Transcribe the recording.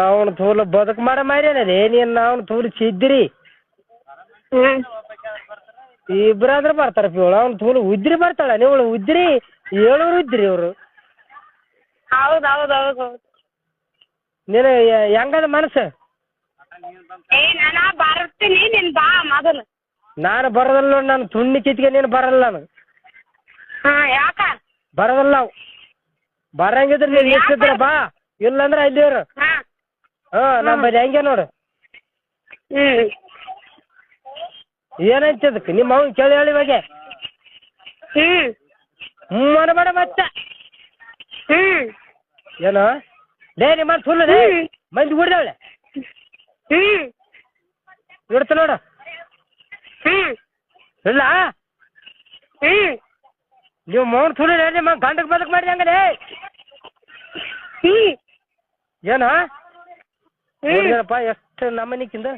ಅವನು ತೋಲು ಬದುಕು ಮಾಡ್ಯಾನದೇ ನೀನು ಅವ್ನು ತೋಲು ಚಿದ್ದಿರಿ ಇಬ್ಬರಾದ್ರೆ ಬರ್ತಾರಪ್ಪ ಇವಳು ಅವ್ನು ತೋಲು ಉದ್ರಿ ಬರ್ತಾಳ ನೀವು ಉದ್ರಿ 7 ಉದ್ರಿ ಅವರು ಹೌದು ನೀನು ಹೆಂಗದ ಮನಸ್ಸು ನಾನು ಬರ್ತೀನಿ ನೀನು ಬಾ ಮೊದಲು ನಾನು ಬರೋದಲ್ಲ ನಾನು ತುಣ್ಣಿ ಕಿತ್ಗೆ ನೀನು ಬರಲ್ಲ ನಾನು ಯಾಕ ಬರೋದಲ್ಲ ನಾವು ಬರಂಗಿದ್ರೆ ನೀನು ನಿಂತಿದ್ರ ಬಾ ಇಲ್ಲಂದ್ರೆ ಅಲ್ಲಿವ್ರು ನಮ್ಮ ಬದಿ ಹೆಂಗೆ ನೋಡು ಏನಂತ ಅದಕ್ಕೆ ನಿಮ್ಮ ಅವ್ನು ಕೇಳಿ ಹೇಳಿ ಇವಾಗೆ ಮನಬೇಡ ಮತ್ತೆ ಏನು ಲೇ ನಿಮ್ಮ ಸುಳ್ಳು ಲೇ ಮಂದಿ ಹುಡ್ದಾಳೆ ಇಡ್ತ ನೋಡು ಇಲ್ಲ ನೀವು ಮೌನ್ ಸುಳ್ಳು ನಿಮ್ಮ ಗಂಡಕ್ಕೆ ಬದುಕು ಮಾಡಿ ಹಂಗಲೇ ಏನು ನೋಡಿದ್ರಪ್ಪ ಎಷ್ಟು ನಮ್ಮನಿಕ್ಕಿಂದ